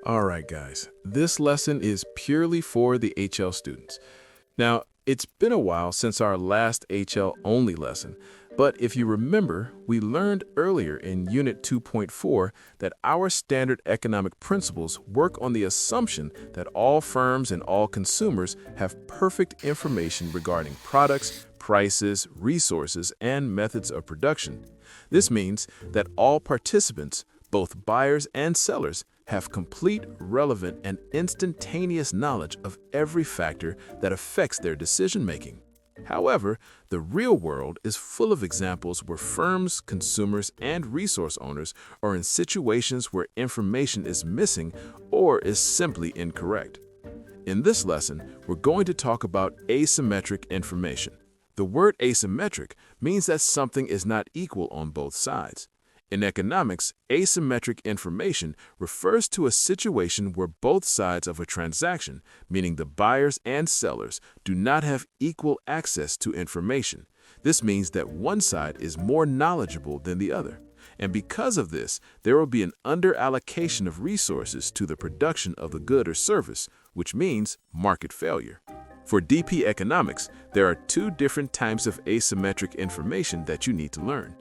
All right, guys, this lesson is purely for the HL students. Now, it's been a while since our last HL only lesson, but if you remember, we learned earlier in Unit 2.4 that our standard economic principles work on the assumption that all firms and all consumers have perfect information regarding products, prices, resources, and methods of production. This means that all participants, both buyers and sellers, have complete, relevant, and instantaneous knowledge of every factor that affects their decision-making. However, the real world is full of examples where firms, consumers, and resource owners are in situations where information is missing or is simply incorrect. In this lesson, we're going to talk about asymmetric information. The word asymmetric means that something is not equal on both sides. In economics, asymmetric information refers to a situation where both sides of a transaction, meaning the buyers and sellers, do not have equal access to information. This means that one side is more knowledgeable than the other. And because of this, there will be an underallocation of resources to the production of the good or service, which means market failure. For DP Economics, there are two different types of asymmetric information that you need to learn: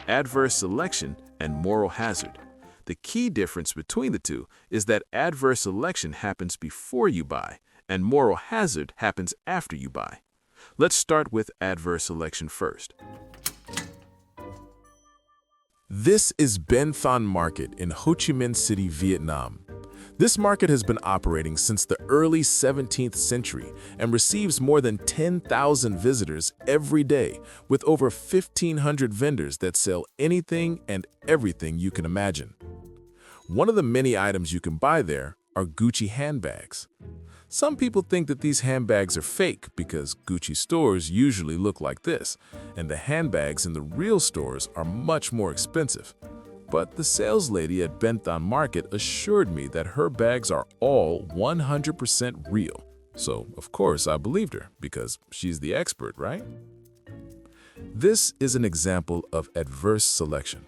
adverse selection and moral hazard. The key difference between the two is that adverse selection happens before you buy, and moral hazard happens after you buy. Let's start with adverse selection first. This is Ben Thanh Market in Ho Chi Minh City, Vietnam. This market has been operating since the early 17th century and receives more than 10,000 visitors every day, with over 1,500 vendors that sell anything and everything you can imagine. One of the many items you can buy there are Gucci handbags. Some people think that these handbags are fake because Gucci stores usually look like this, and the handbags in the real stores are much more expensive. But the sales lady at Ben Thanh Market assured me that her bags are all 100% real. So, of course, I believed her because she's the expert, right? This is an example of adverse selection.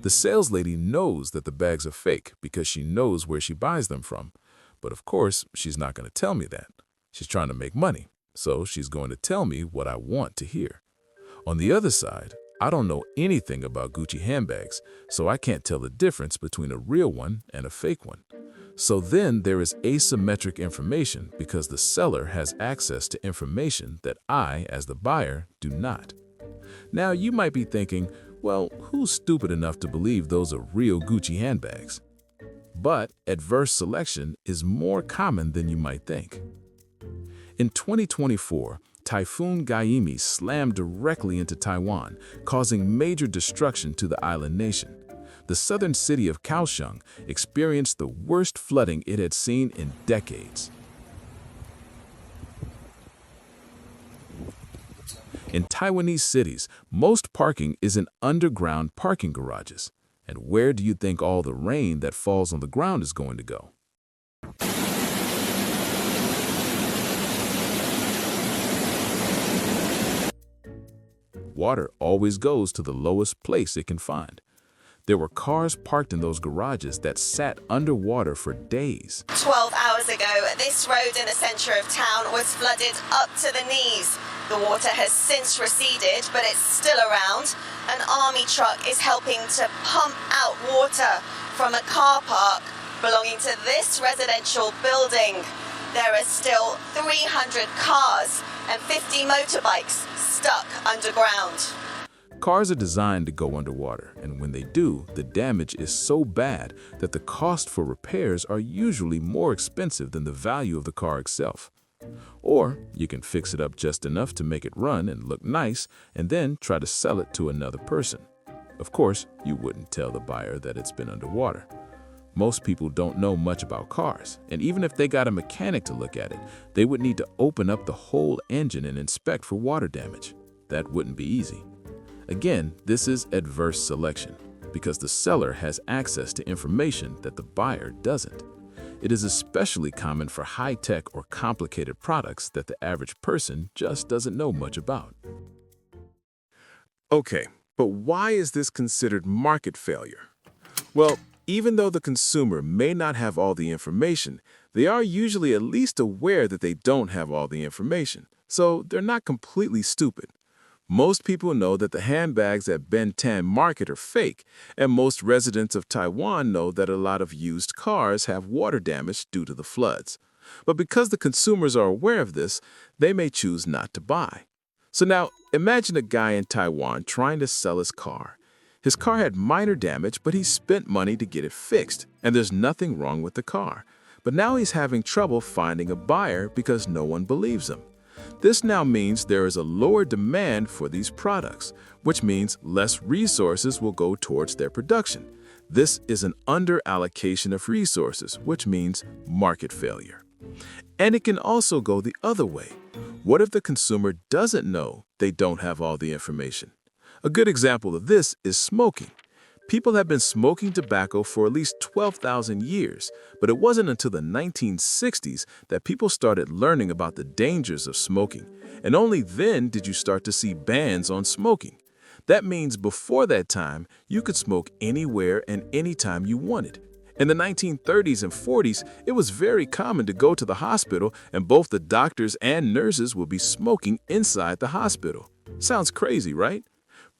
The sales lady knows that the bags are fake because she knows where she buys them from. But of course, she's not going to tell me that. She's trying to make money, so she's going to tell me what I want to hear. On the other side, I don't know anything about Gucci handbags, so I can't tell the difference between a real one and a fake one. So then there is asymmetric information because the seller has access to information that I, as the buyer, do not. Now you might be thinking, well, who's stupid enough to believe those are real Gucci handbags? But adverse selection is more common than you might think. In 2024, Typhoon Gaimi slammed directly into Taiwan, causing major destruction to the island nation. The southern city of Kaohsiung experienced the worst flooding it had seen in decades. In Taiwanese cities, most parking is in underground parking garages. And where do you think all the rain that falls on the ground is going to go? Water always goes to the lowest place it can find. There were cars parked in those garages that sat underwater for days. 12 hours ago, this road in the center of town was flooded up to the knees. The water has since receded, but it's still around. An army truck is helping to pump out water from a car park belonging to this residential building. There are still 300 cars and 50 motorbikes stuck underground. Cars are designed to go underwater, and when they do, the damage is so bad that the cost for repairs are usually more expensive than the value of the car itself. Or you can fix it up just enough to make it run and look nice, and then try to sell it to another person. Of course, you wouldn't tell the buyer that it's been underwater. Most people don't know much about cars, and even if they got a mechanic to look at it, they would need to open up the whole engine and inspect for water damage. That wouldn't be easy. Again, this is adverse selection, because the seller has access to information that the buyer doesn't. It is especially common for high-tech or complicated products that the average person just doesn't know much about. Okay, but why is this considered market failure? Well, Even though the consumer may not have all the information, they are usually at least aware that they don't have all the information, so they're not completely stupid. Most people know that the handbags at Ben Thanh Market are fake, and most residents of Taiwan know that a lot of used cars have water damage due to the floods. But because the consumers are aware of this, they may choose not to buy. So now, imagine a guy in Taiwan trying to sell his car. His car had minor damage, but he spent money to get it fixed, and there's nothing wrong with the car. But now he's having trouble finding a buyer because no one believes him. This now means there is a lower demand for these products, which means less resources will go towards their production. This is an under-allocation of resources, which means market failure. And it can also go the other way. What if the consumer doesn't know they don't have all the information? A good example of this is smoking. People have been smoking tobacco for at least 12,000 years, but it wasn't until the 1960s that people started learning about the dangers of smoking, and only then did you start to see bans on smoking. That means before that time, you could smoke anywhere and anytime you wanted. In the 1930s and 40s, it was very common to go to the hospital and both the doctors and nurses would be smoking inside the hospital. Sounds crazy, right?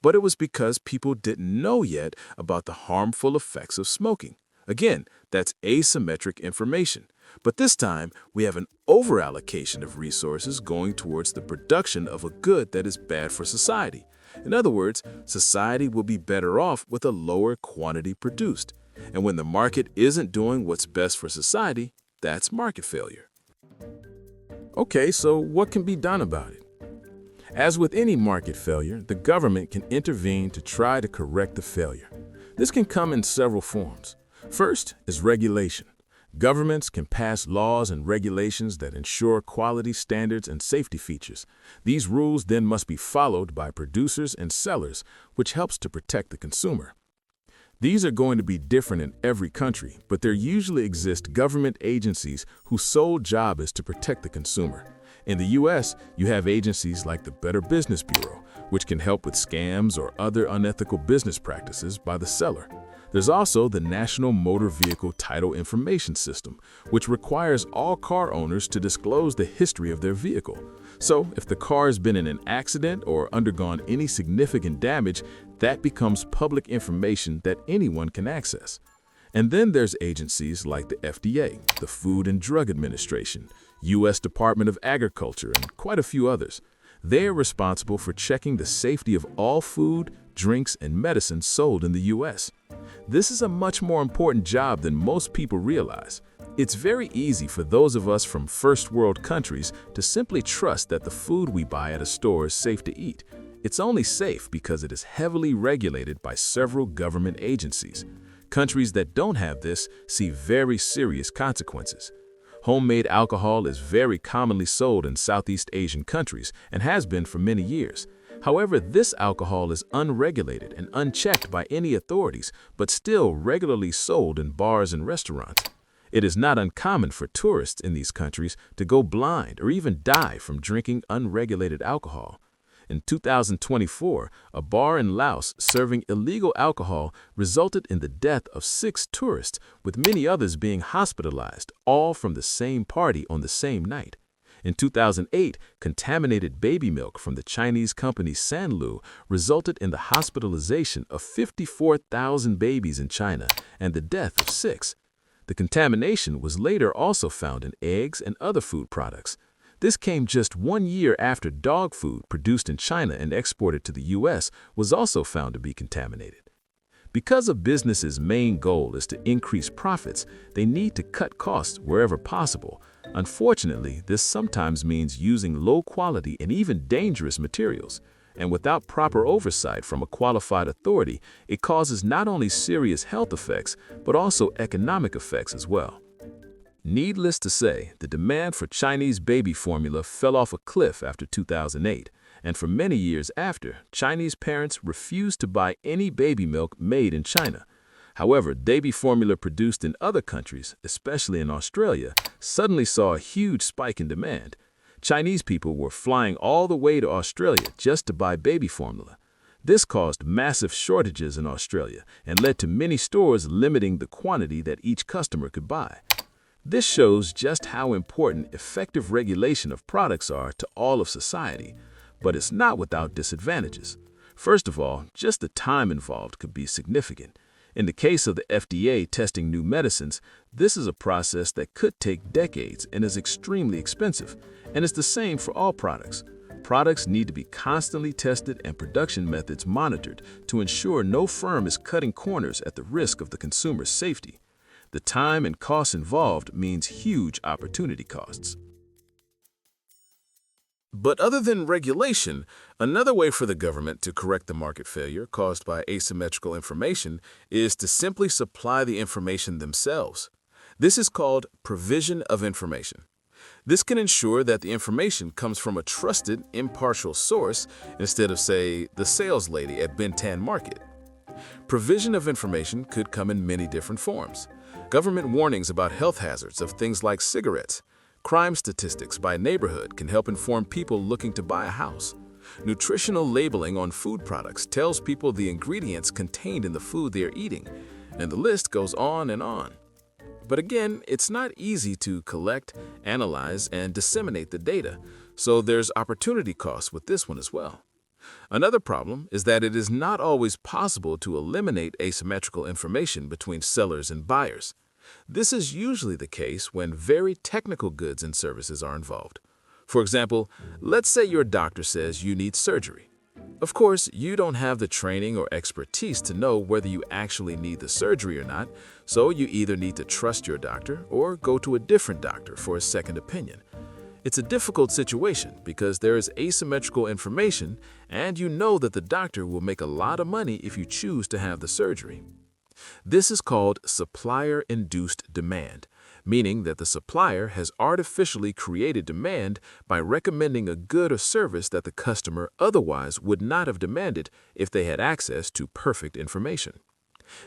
But it was because people didn't know yet about the harmful effects of smoking. Again, that's asymmetric information. But this time, we have an overallocation of resources going towards the production of a good that is bad for society. In other words, society will be better off with a lower quantity produced. And when the market isn't doing what's best for society, that's market failure. Okay, so what can be done about it? As with any market failure, the government can intervene to try to correct the failure. This can come in several forms. First is regulation. Governments can pass laws and regulations that ensure quality standards and safety features. These rules then must be followed by producers and sellers, which helps to protect the consumer. These are going to be different in every country, but there usually exist government agencies whose sole job is to protect the consumer. In the U.S., you have agencies like the Better Business Bureau, which can help with scams or other unethical business practices by the seller. There's also the National Motor Vehicle Title Information System, which requires all car owners to disclose the history of their vehicle. So, if the car has been in an accident or undergone any significant damage, that becomes public information that anyone can access. And then there's agencies like the FDA, the Food and Drug Administration, U.S. Department of Agriculture, and quite a few others. They are responsible for checking the safety of all food, drinks, and medicine sold in the U.S. This is a much more important job than most people realize. It's very easy for those of us from first world countries to simply trust that the food we buy at a store is safe to eat. It's only safe because it is heavily regulated by several government agencies. Countries that don't have this see very serious consequences. Homemade alcohol is very commonly sold in Southeast Asian countries and has been for many years. However, this alcohol is unregulated and unchecked by any authorities, but still regularly sold in bars and restaurants. It is not uncommon for tourists in these countries to go blind or even die from drinking unregulated alcohol. In 2024, a bar in Laos serving illegal alcohol resulted in the death of 6 tourists, with many others being hospitalized, all from the same party on the same night. In 2008, contaminated baby milk from the Chinese company Sanlu resulted in the hospitalization of 54,000 babies in China and the death of 6. The contamination was later also found in eggs and other food products. This came just 1 year after dog food produced in China and exported to the U.S. was also found to be contaminated. Because a business's main goal is to increase profits, they need to cut costs wherever possible. Unfortunately, this sometimes means using low quality and even dangerous materials. And without proper oversight from a qualified authority, it causes not only serious health effects, but also economic effects as well. Needless to say, the demand for Chinese baby formula fell off a cliff after 2008, and for many years after, Chinese parents refused to buy any baby milk made in China. However, baby formula produced in other countries, especially in Australia, suddenly saw a huge spike in demand. Chinese people were flying all the way to Australia just to buy baby formula. This caused massive shortages in Australia and led to many stores limiting the quantity that each customer could buy. This shows just how important effective regulation of products are to all of society, but it's not without disadvantages. First of all, just the time involved could be significant. In the case of the FDA testing new medicines, this is a process that could take decades and is extremely expensive, and it's the same for all products. Products need to be constantly tested and production methods monitored to ensure no firm is cutting corners at the risk of the consumer's safety. The time and costs involved means huge opportunity costs. But other than regulation, another way for the government to correct the market failure caused by asymmetrical information is to simply supply the information themselves. This is called provision of information. This can ensure that the information comes from a trusted, impartial source instead of, say, the sales lady at Ben Thanh Market. Provision of information could come in many different forms. Government warnings about health hazards of things like cigarettes. Crime statistics by neighborhood can help inform people looking to buy a house. Nutritional labeling on food products tells people the ingredients contained in the food they are eating, and the list goes on and on. But again, it's not easy to collect, analyze, and disseminate the data, so there's opportunity costs with this one as well. Another problem is that it is not always possible to eliminate asymmetrical information between sellers and buyers. This is usually the case when very technical goods and services are involved. For example, let's say your doctor says you need surgery. Of course, you don't have the training or expertise to know whether you actually need the surgery or not, so you either need to trust your doctor or go to a different doctor for a second opinion. It's a difficult situation because there is asymmetrical information and you know that the doctor will make a lot of money if you choose to have the surgery. This is called supplier-induced demand, meaning that the supplier has artificially created demand by recommending a good or service that the customer otherwise would not have demanded if they had access to perfect information.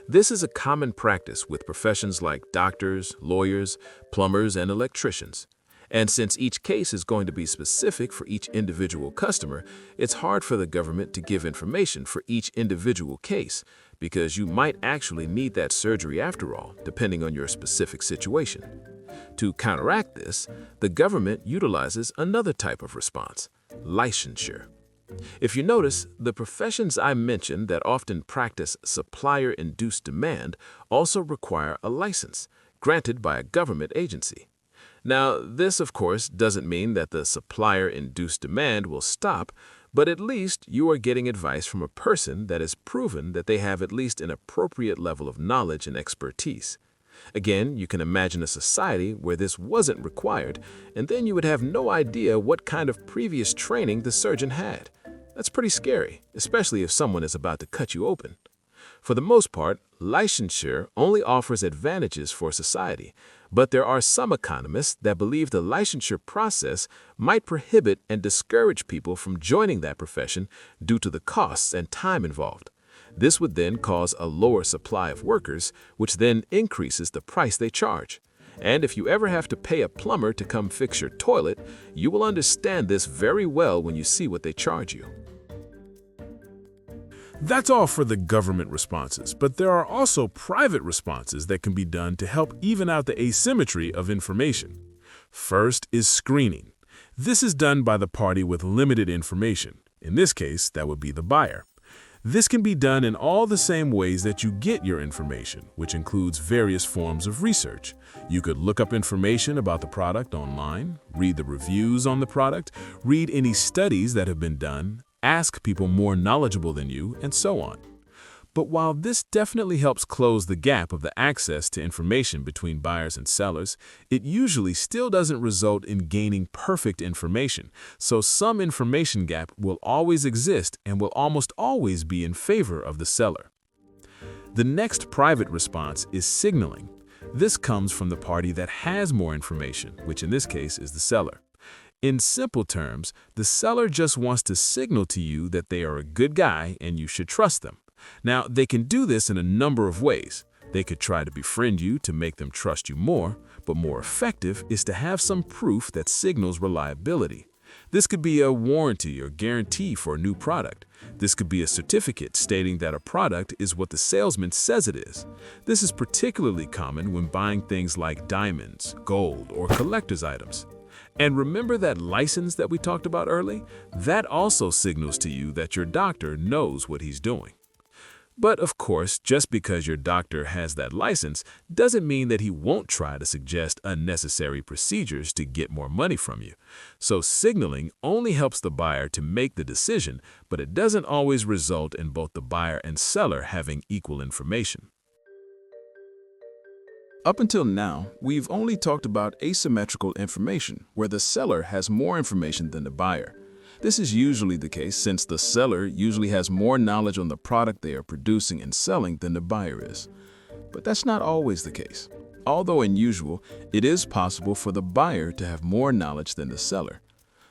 This is a common practice with professions like doctors, lawyers, plumbers, and electricians. And since each case is going to be specific for each individual customer, it's hard for the government to give information for each individual case because you might actually need that surgery after all, depending on your specific situation. To counteract this, the government utilizes another type of response, licensure. If you notice, the professions I mentioned that often practice supplier-induced demand also require a license, granted by a government agency. Now, this, of course, doesn't mean that the supplier-induced demand will stop, but at least you are getting advice from a person that has proven that they have at least an appropriate level of knowledge and expertise. Again, you can imagine a society where this wasn't required, and then you would have no idea what kind of previous training the surgeon had. That's pretty scary, especially if someone is about to cut you open. For the most part, licensure only offers advantages for society, but there are some economists that believe the licensure process might prohibit and discourage people from joining that profession due to the costs and time involved. This would then cause a lower supply of workers, which then increases the price they charge. And if you ever have to pay a plumber to come fix your toilet, you will understand this very well when you see what they charge you. That's all for the government responses, but there are also private responses that can be done to help even out the asymmetry of information. First is screening. This is done by the party with limited information. In this case, that would be the buyer. This can be done in all the same ways that you get your information, which includes various forms of research. You could look up information about the product online, read the reviews on the product, read any studies that have been done, ask people more knowledgeable than you, and so on. But while this definitely helps close the gap of the access to information between buyers and sellers, it usually still doesn't result in gaining perfect information, so some information gap will always exist and will almost always be in favor of the seller. The next private response is signaling. This comes from the party that has more information, which in this case is the seller. In simple terms, the seller just wants to signal to you that they are a good guy and you should trust them. Now, they can do this in a number of ways. They could try to befriend you to make them trust you more, but more effective is to have some proof that signals reliability. This could be a warranty or guarantee for a new product. This could be a certificate stating that a product is what the salesman says it is. This is particularly common when buying things like diamonds, gold, or collector's items. And remember that license that we talked about early? That also signals to you that your doctor knows what he's doing. But of course, just because your doctor has that license doesn't mean that he won't try to suggest unnecessary procedures to get more money from you. So signaling only helps the buyer to make the decision, but it doesn't always result in both the buyer and seller having equal information. Up until now, we've only talked about asymmetrical information, where the seller has more information than the buyer. This is usually the case since the seller usually has more knowledge on the product they are producing and selling than the buyer is. But that's not always the case. Although unusual, it is possible for the buyer to have more knowledge than the seller.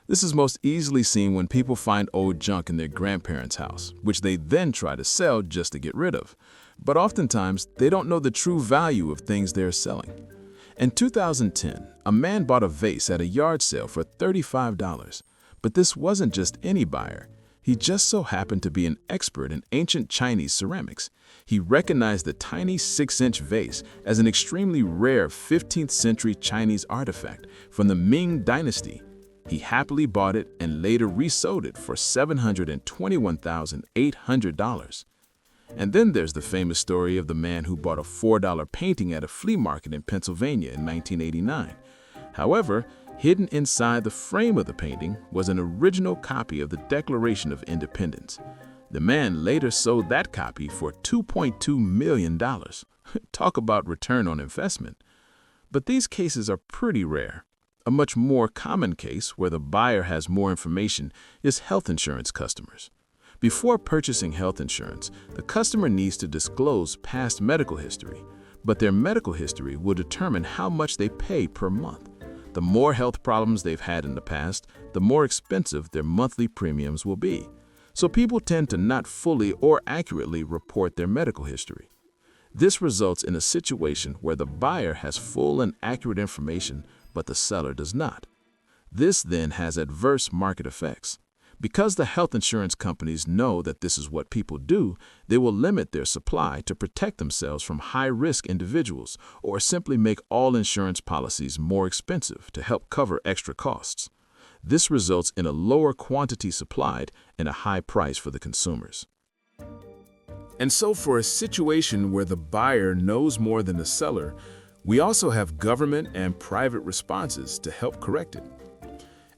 This is most easily seen when people find old junk in their grandparents' house, which they then try to sell just to get rid of. But oftentimes, they don't know the true value of things they're selling. In 2010, a man bought a vase at a yard sale for $35. But this wasn't just any buyer. He just so happened to be an expert in ancient Chinese ceramics. He recognized the tiny 6-inch vase as an extremely rare 15th century Chinese artifact from the Ming Dynasty. He happily bought it and later resold it for $721,800. And then there's the famous story of the man who bought a $4 painting at a flea market in Pennsylvania in 1989. However, hidden inside the frame of the painting was an original copy of the Declaration of Independence. The man later sold that copy for $2.2 million. Talk about return on investment. But these cases are pretty rare. A much more common case where the buyer has more information is health insurance customers. Before purchasing health insurance, the customer needs to disclose past medical history, but their medical history will determine how much they pay per month. The more health problems they've had in the past, the more expensive their monthly premiums will be. So people tend to not fully or accurately report their medical history. This results in a situation where the buyer has full and accurate information, but the seller does not. This then has adverse market effects. Because the health insurance companies know that this is what people do, they will limit their supply to protect themselves from high-risk individuals or simply make all insurance policies more expensive to help cover extra costs. This results in a lower quantity supplied and a high price for the consumers. And so for a situation where the buyer knows more than the seller, we also have government and private responses to help correct it.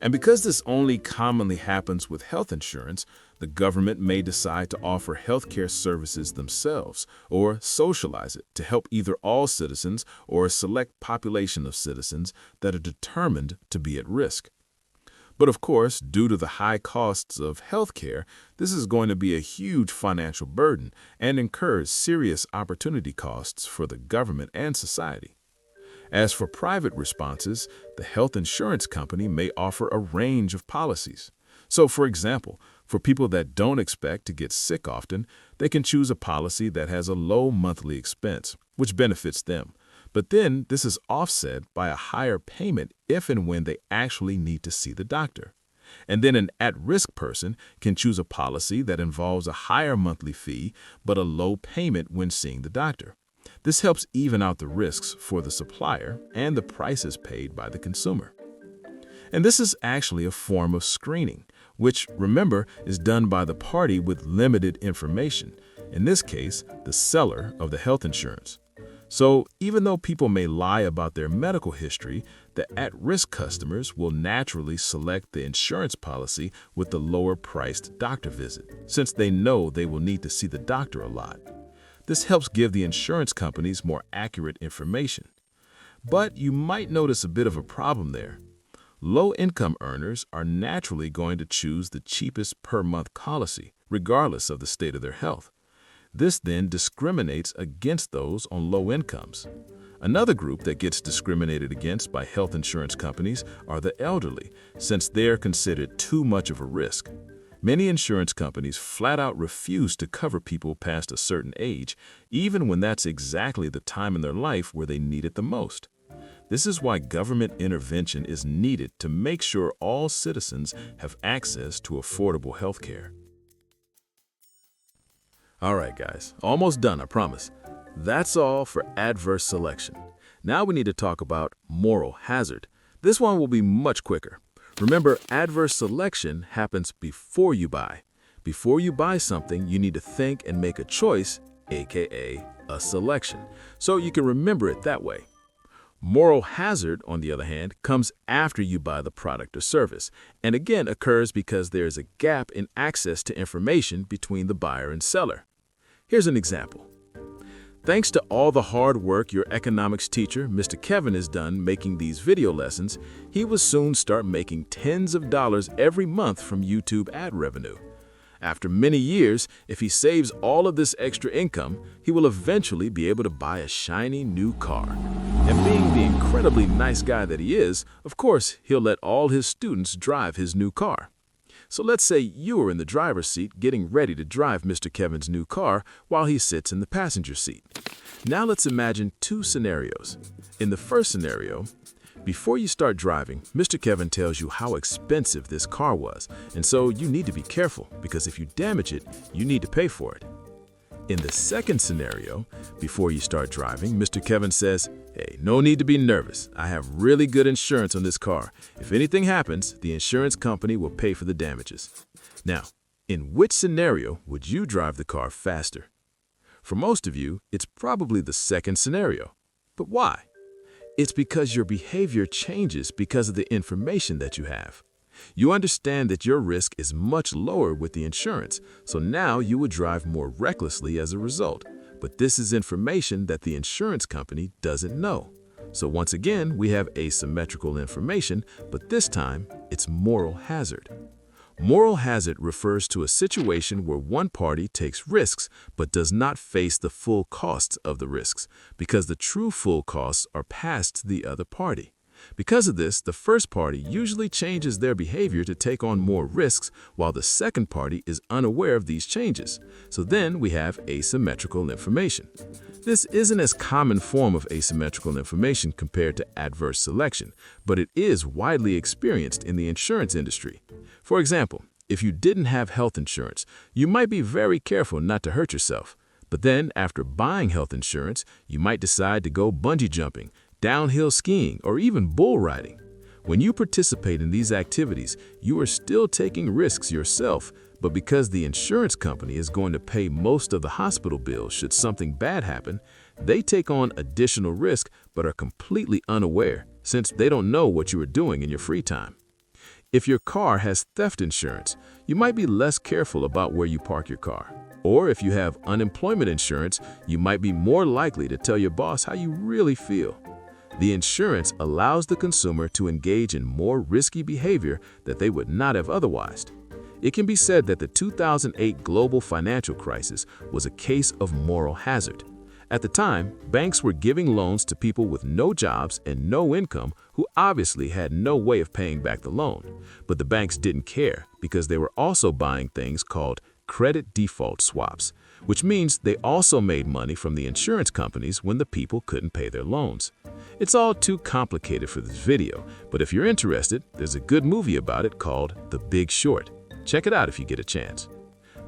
And because this only commonly happens with health insurance, the government may decide to offer healthcare services themselves or socialize it to help either all citizens or a select population of citizens that are determined to be at risk. But of course, due to the high costs of healthcare, this is going to be a huge financial burden and incurs serious opportunity costs for the government and society. As for private responses, the health insurance company may offer a range of policies. So, for example, for people that don't expect to get sick often, they can choose a policy that has a low monthly expense, which benefits them. But then this is offset by a higher payment if and when they actually need to see the doctor. And then an at-risk person can choose a policy that involves a higher monthly fee but a low payment when seeing the doctor. This helps even out the risks for the supplier and the prices paid by the consumer. And this is actually a form of screening, which, remember, is done by the party with limited information, in this case, the seller of the health insurance. So even though people may lie about their medical history, the at-risk customers will naturally select the insurance policy with the lower-priced doctor visit, since they know they will need to see the doctor a lot. This helps give the insurance companies more accurate information. But you might notice a bit of a problem there. Low-income earners are naturally going to choose the cheapest per-month policy, regardless of the state of their health. This then discriminates against those on low incomes. Another group that gets discriminated against by health insurance companies are the elderly, since they are considered too much of a risk. Many insurance companies flat out refuse to cover people past a certain age, even when that's exactly the time in their life where they need it the most. This is why government intervention is needed to make sure all citizens have access to affordable health care. All right, guys, almost done, I promise. That's all for adverse selection. Now we need to talk about moral hazard. This one will be much quicker. Remember, adverse selection happens before you buy. Before you buy something, you need to think and make a choice, aka a selection, so you can remember it that way. Moral hazard, on the other hand, comes after you buy the product or service, and again occurs because there is a gap in access to information between the buyer and seller. Here's an example. Thanks to all the hard work your economics teacher, Mr. Kevin, has done making these video lessons, he will soon start making tens of dollars every month from YouTube ad revenue. After many years, if he saves all of this extra income, he will eventually be able to buy a shiny new car. And being the incredibly nice guy that he is, of course, he'll let all his students drive his new car. So let's say you are in the driver's seat getting ready to drive Mr. Kevin's new car while he sits in the passenger seat. Now let's imagine two scenarios. In the first scenario, before you start driving, Mr. Kevin tells you how expensive this car was, and so you need to be careful because if you damage it, you need to pay for it. In the second scenario, before you start driving, Mr. Kevin says, "Hey, no need to be nervous. I have really good insurance on this car. If anything happens, the insurance company will pay for the damages." Now, in which scenario would you drive the car faster? For most of you, it's probably the second scenario. But why? It's because your behavior changes because of the information that you have. You understand that your risk is much lower with the insurance, so now you would drive more recklessly as a result. But this is information that the insurance company doesn't know. So once again, we have asymmetrical information, but this time it's moral hazard. Moral hazard refers to a situation where one party takes risks but does not face the full costs of the risks, because the true full costs are passed to the other party. Because of this, the first party usually changes their behavior to take on more risks, while the second party is unaware of these changes. So then we have asymmetrical information. This isn't as common form of asymmetrical information compared to adverse selection, but it is widely experienced in the insurance industry. For example, if you didn't have health insurance, you might be very careful not to hurt yourself. But then, after buying health insurance, you might decide to go bungee jumping, downhill skiing, or even bull riding. When you participate in these activities, you are still taking risks yourself, but because the insurance company is going to pay most of the hospital bills should something bad happen, they take on additional risk but are completely unaware since they don't know what you are doing in your free time. If your car has theft insurance, you might be less careful about where you park your car. Or if you have unemployment insurance, you might be more likely to tell your boss how you really feel. The insurance allows the consumer to engage in more risky behavior that they would not have otherwise. It can be said that the 2008 global financial crisis was a case of moral hazard. At the time, banks were giving loans to people with no jobs and no income who obviously had no way of paying back the loan. But the banks didn't care because they were also buying things called credit default swaps, which means they also made money from the insurance companies when the people couldn't pay their loans. It's all too complicated for this video, but if you're interested, there's a good movie about it called The Big Short. Check it out if you get a chance.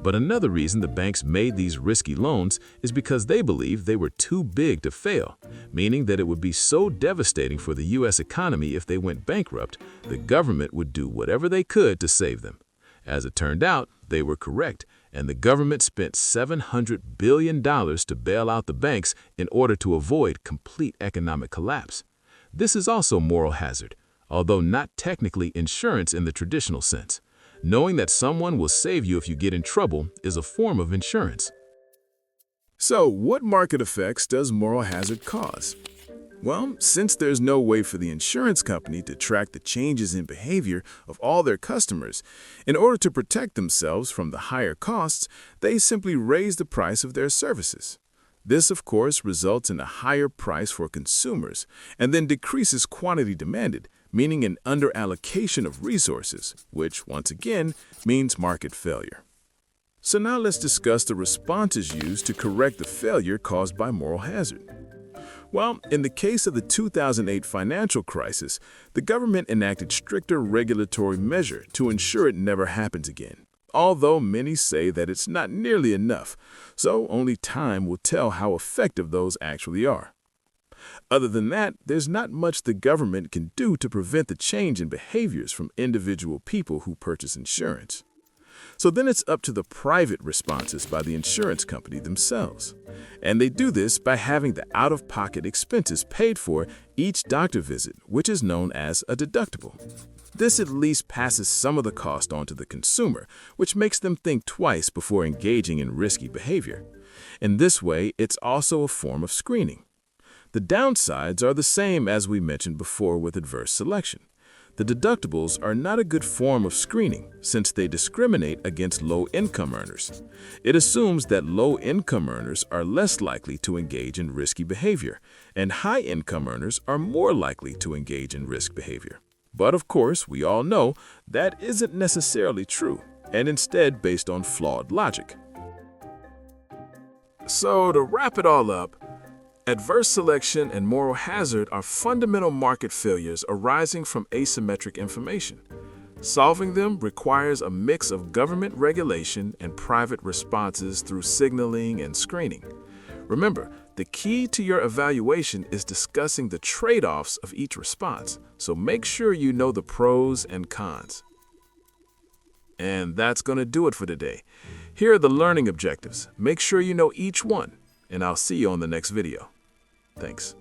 But another reason the banks made these risky loans is because they believed they were too big to fail, meaning that it would be so devastating for the U.S. economy if they went bankrupt, the government would do whatever they could to save them. As it turned out, they were correct, and the government spent $700 billion to bail out the banks in order to avoid complete economic collapse. This is also moral hazard, although not technically insurance in the traditional sense. Knowing that someone will save you if you get in trouble is a form of insurance. So, what market effects does moral hazard cause? Well, since there's no way for the insurance company to track the changes in behavior of all their customers, in order to protect themselves from the higher costs, they simply raise the price of their services. This, of course, results in a higher price for consumers and then decreases quantity demanded, meaning an underallocation of resources, which, once again, means market failure. So now let's discuss the responses used to correct the failure caused by moral hazard. Well, in the case of the 2008 financial crisis, the government enacted stricter regulatory measure to ensure it never happens again. Although many say that it's not nearly enough, so only time will tell how effective those actually are. Other than that, there's not much the government can do to prevent the change in behaviors from individual people who purchase insurance. So then it's up to the private responses by the insurance company themselves. And they do this by having the out-of-pocket expenses paid for each doctor visit, which is known as a deductible. This at least passes some of the cost on to the consumer, which makes them think twice before engaging in risky behavior. In this way, it's also a form of screening. The downsides are the same as we mentioned before with adverse selection. The deductibles are not a good form of screening since they discriminate against low-income earners. It assumes that low-income earners are less likely to engage in risky behavior, and high-income earners are more likely to engage in risk behavior. But of course, we all know that isn't necessarily true, and instead based on flawed logic. So to wrap it all up, adverse selection and moral hazard are fundamental market failures arising from asymmetric information. Solving them requires a mix of government regulation and private responses through signaling and screening. Remember, the key to your evaluation is discussing the trade-offs of each response, so make sure you know the pros and cons. And that's going to do it for today. Here are the learning objectives. Make sure you know each one, and I'll see you on the next video. Thanks.